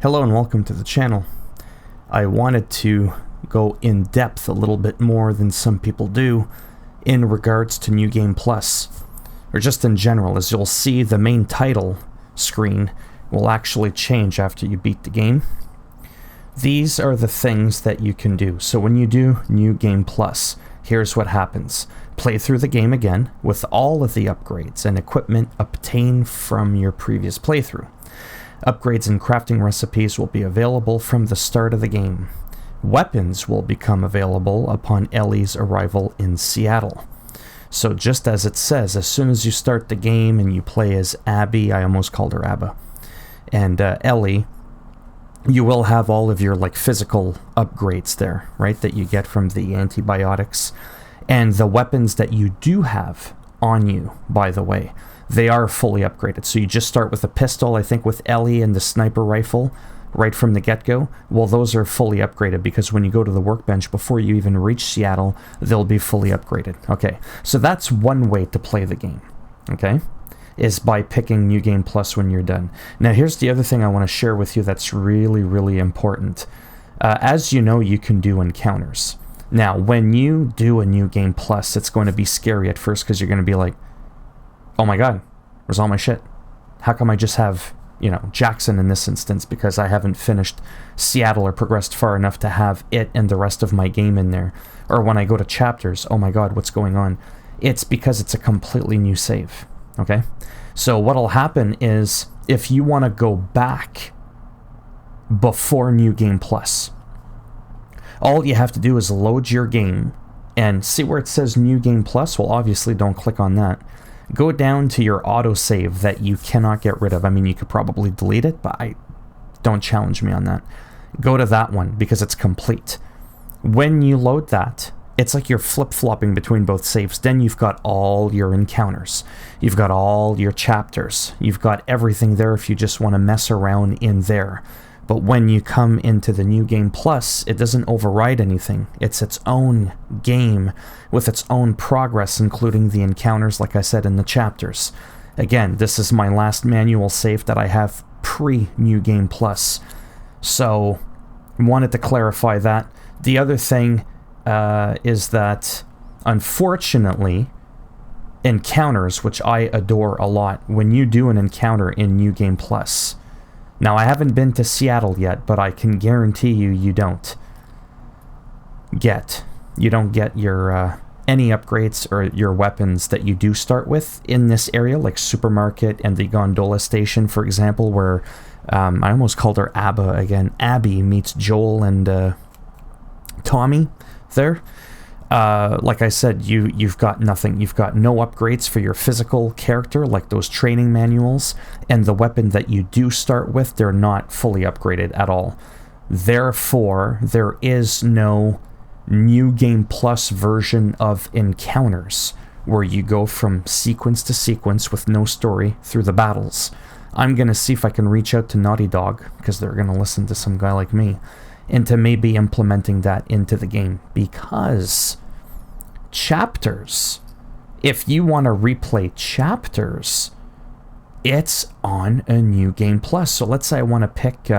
Hello and welcome to the channel. I wanted to go in depth a little bit more than some people do in regards to New Game Plus, or just in general. As you'll see, the main title screen will actually change after you beat the game. These are the things that you can do. So when you do New Game Plus, here's what happens. Play through the game again with all of the upgrades and equipment obtained from your previous playthrough. Upgrades and crafting recipes will be available from the start of the game. Weapons will become available upon Ellie's arrival in Seattle. So just as it says, as soon as you start the game and you play as Abby, I almost called her Abba, and Ellie, you will have all of your physical upgrades there, right, that you get from the antibiotics. And the weapons that you do have on you, by the way, they are fully upgraded. So you just start with a pistol, I think with Ellie, and the sniper rifle right from the get-go. Well, those are fully upgraded because when you go to the workbench before you even reach Seattle, they'll be fully upgraded. Okay, so that's one way to play the game, okay, is by picking New Game Plus when you're done. Now, here's the other thing I want to share with you that's really, really important. As you know, you can do encounters. Now, when you do a New Game Plus, it's going to be scary at first because you're going to be like, oh my god, where's all my shit? How come I just have, Jackson in this instance, because I haven't finished Seattle or progressed far enough to have it and the rest of my game in there? Or when I go to chapters, oh my god, what's going on? It's because it's a completely new save, okay? So what'll happen is, if you want to go back before New Game Plus, all you have to do is load your game and see where it says New Game Plus. Well, obviously don't click on that. Go down to your autosave that you cannot get rid of. I mean, you could probably delete it, but don't challenge me on that. Go to that one because it's complete. When you load that, it's like you're flip-flopping between both saves. Then you've got all your encounters. You've got all your chapters. You've got everything there if you just want to mess around in there. But when you come into the New Game Plus, it doesn't override anything. It's its own game with its own progress, including the encounters, like I said, in the chapters. Again, this is my last manual save that I have pre-New Game Plus. So, wanted to clarify that. The other thing is that, unfortunately, encounters, which I adore a lot, when you do an encounter in New Game Plus... Now, I haven't been to Seattle yet, but I can guarantee you don't get your any upgrades or your weapons that you do start with in this area, like Supermarket and the Gondola Station, for example, where I almost called her Abba again. Abby meets Joel and Tommy there. Like I said, you've got nothing. You've got no upgrades for your physical character, like those training manuals, and the weapon that you do start with, they're not fully upgraded at all. Therefore, there is no New Game Plus version of encounters, where you go from sequence to sequence with no story through the battles. I'm going to see if I can reach out to Naughty Dog, because they're going to listen to some guy like me, into maybe implementing that into the game, because... chapters, if you want to replay chapters, it's on a New Game Plus. So let's say I want to pick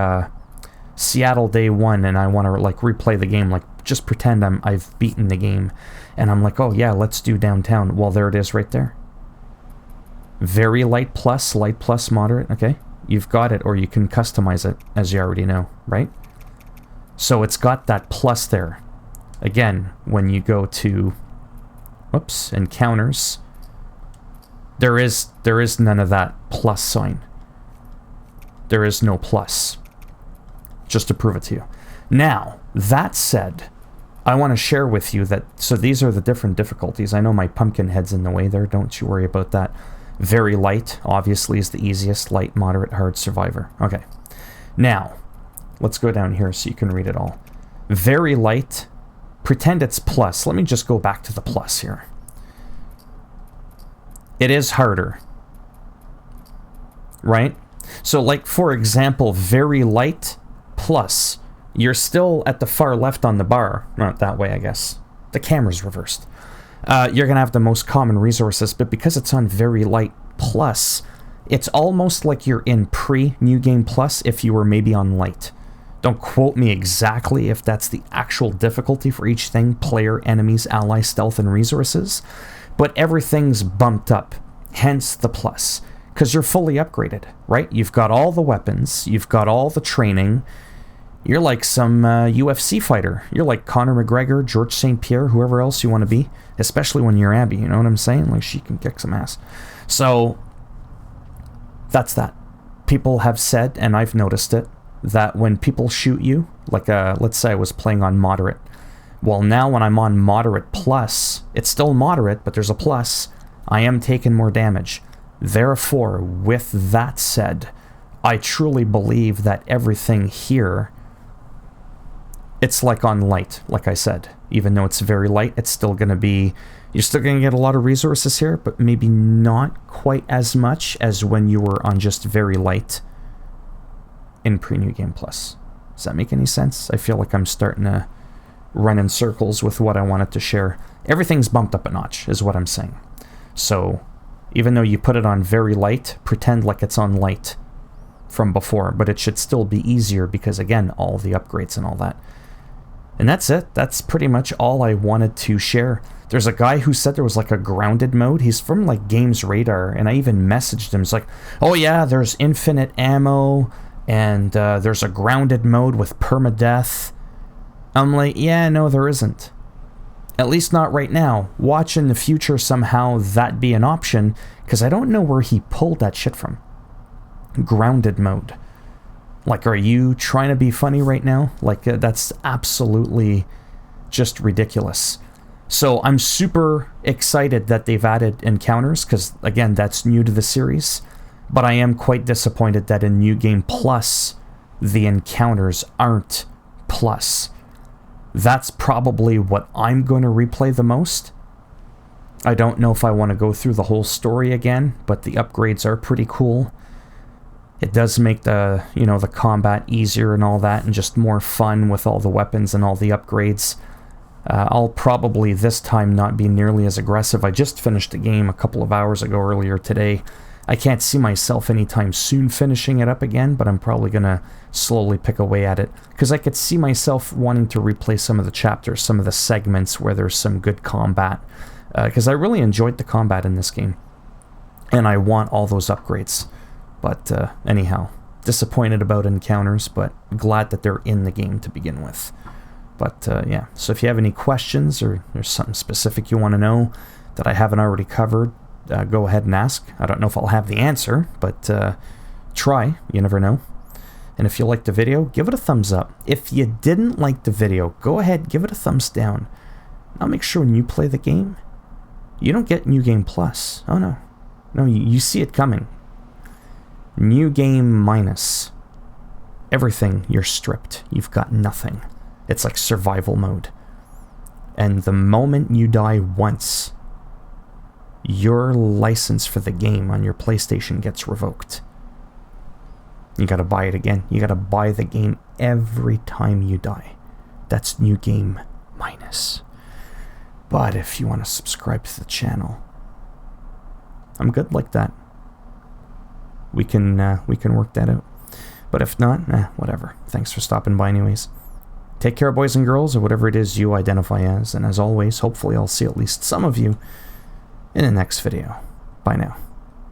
Seattle Day 1 and I want to replay the game, just pretend I've beaten the game, and I'm like, oh yeah, let's do downtown. Well, there it is right there. Very light plus, moderate. Okay, you've got it, or you can customize it, as you already know, right? So it's got that plus there. Again, when you go to encounters, there is none of that plus sign. There is no plus. Just to prove it to you. Now, that said, I want to share with you that, so these are the different difficulties. I know my pumpkin head's in the way there, don't you worry about that. Very light, obviously, is the easiest. Light, moderate, hard, survivor. Okay. Now, let's go down here so you can read it all. Very light... pretend it's plus. Let me just go back to the plus here. It is harder. Right? So, for example, very light plus. You're still at the far left on the bar. Not that way, I guess. The camera's reversed. You're going to have the most common resources, but because it's on very light plus, It's almost like you're in pre-New Game Plus if you were maybe on light. Don't quote me exactly if that's the actual difficulty for each thing, player, enemies, ally, stealth, and resources, but everything's bumped up, hence the plus, because you're fully upgraded, right? You've got all the weapons, you've got all the training, you're like some UFC fighter. You're like Conor McGregor, George St. Pierre, whoever else you want to be, especially when you're Abby, you know what I'm saying? Like, she can kick some ass. So, that's that. People have said, and I've noticed it, that when people shoot you, like let's say I was playing on moderate, well, now when I'm on moderate plus, it's still moderate, but there's a plus, I am taking more damage. Therefore, with that said, I truly believe that everything here, it's like on light, like I said. Even though it's very light, it's still going to be, you're still going to get a lot of resources here, but maybe not quite as much as when you were on just very light in pre-New Game Plus. Does that make any sense? I feel like I'm starting to run in circles with what I wanted to share. Everything's bumped up a notch, is what I'm saying. So, even though you put it on very light, pretend like it's on light from before, but it should still be easier because, again, all the upgrades and all that. And that's it. That's pretty much all I wanted to share. There's a guy who said there was like a grounded mode. He's from like Games Radar, and I even messaged him. It's like, oh yeah, there's infinite ammo, and there's a grounded mode with permadeath. I'm like, yeah, no, there isn't. At least not right now. Watch in the future somehow that be an option, because I don't know where he pulled that shit from. Grounded mode. Like, are you trying to be funny right now? Like, that's absolutely just ridiculous. So I'm super excited that they've added encounters, because, again, that's new to the series. But I am quite disappointed that in New Game Plus, the encounters aren't plus. That's probably what I'm going to replay the most. I don't know if I want to go through the whole story again, but the upgrades are pretty cool. It does make the, you know, the combat easier and all that, and just more fun with all the weapons and all the upgrades. I'll probably this time not be nearly as aggressive. I just finished the game a couple of hours ago earlier today. I can't see myself anytime soon finishing it up again, but I'm probably going to slowly pick away at it, because I could see myself wanting to replay some of the chapters, some of the segments where there's some good combat, because I really enjoyed the combat in this game, and I want all those upgrades. But anyhow, disappointed about encounters, but glad that they're in the game to begin with. But yeah, so if you have any questions or there's something specific you want to know that I haven't already covered, go ahead and ask. I don't know if I'll have the answer, but try. You never know. And if you liked the video, give it a thumbs up. If you didn't like the video, go ahead, give it a thumbs down. I'll make sure when you play the game, you don't get New Game Plus. Oh no. No, you see it coming. New Game minus. Everything, you're stripped. You've got nothing. It's like survival mode. And the moment you die once, your license for the game on your PlayStation gets revoked. You gotta buy it again. You gotta buy the game every time you die. That's New Game minus. But if you want to subscribe to the channel, I'm good like that. We can work that out. But if not, whatever. Thanks for stopping by anyways. Take care, boys and girls, or whatever it is you identify as. And as always, hopefully I'll see at least some of you in the next video. Bye now.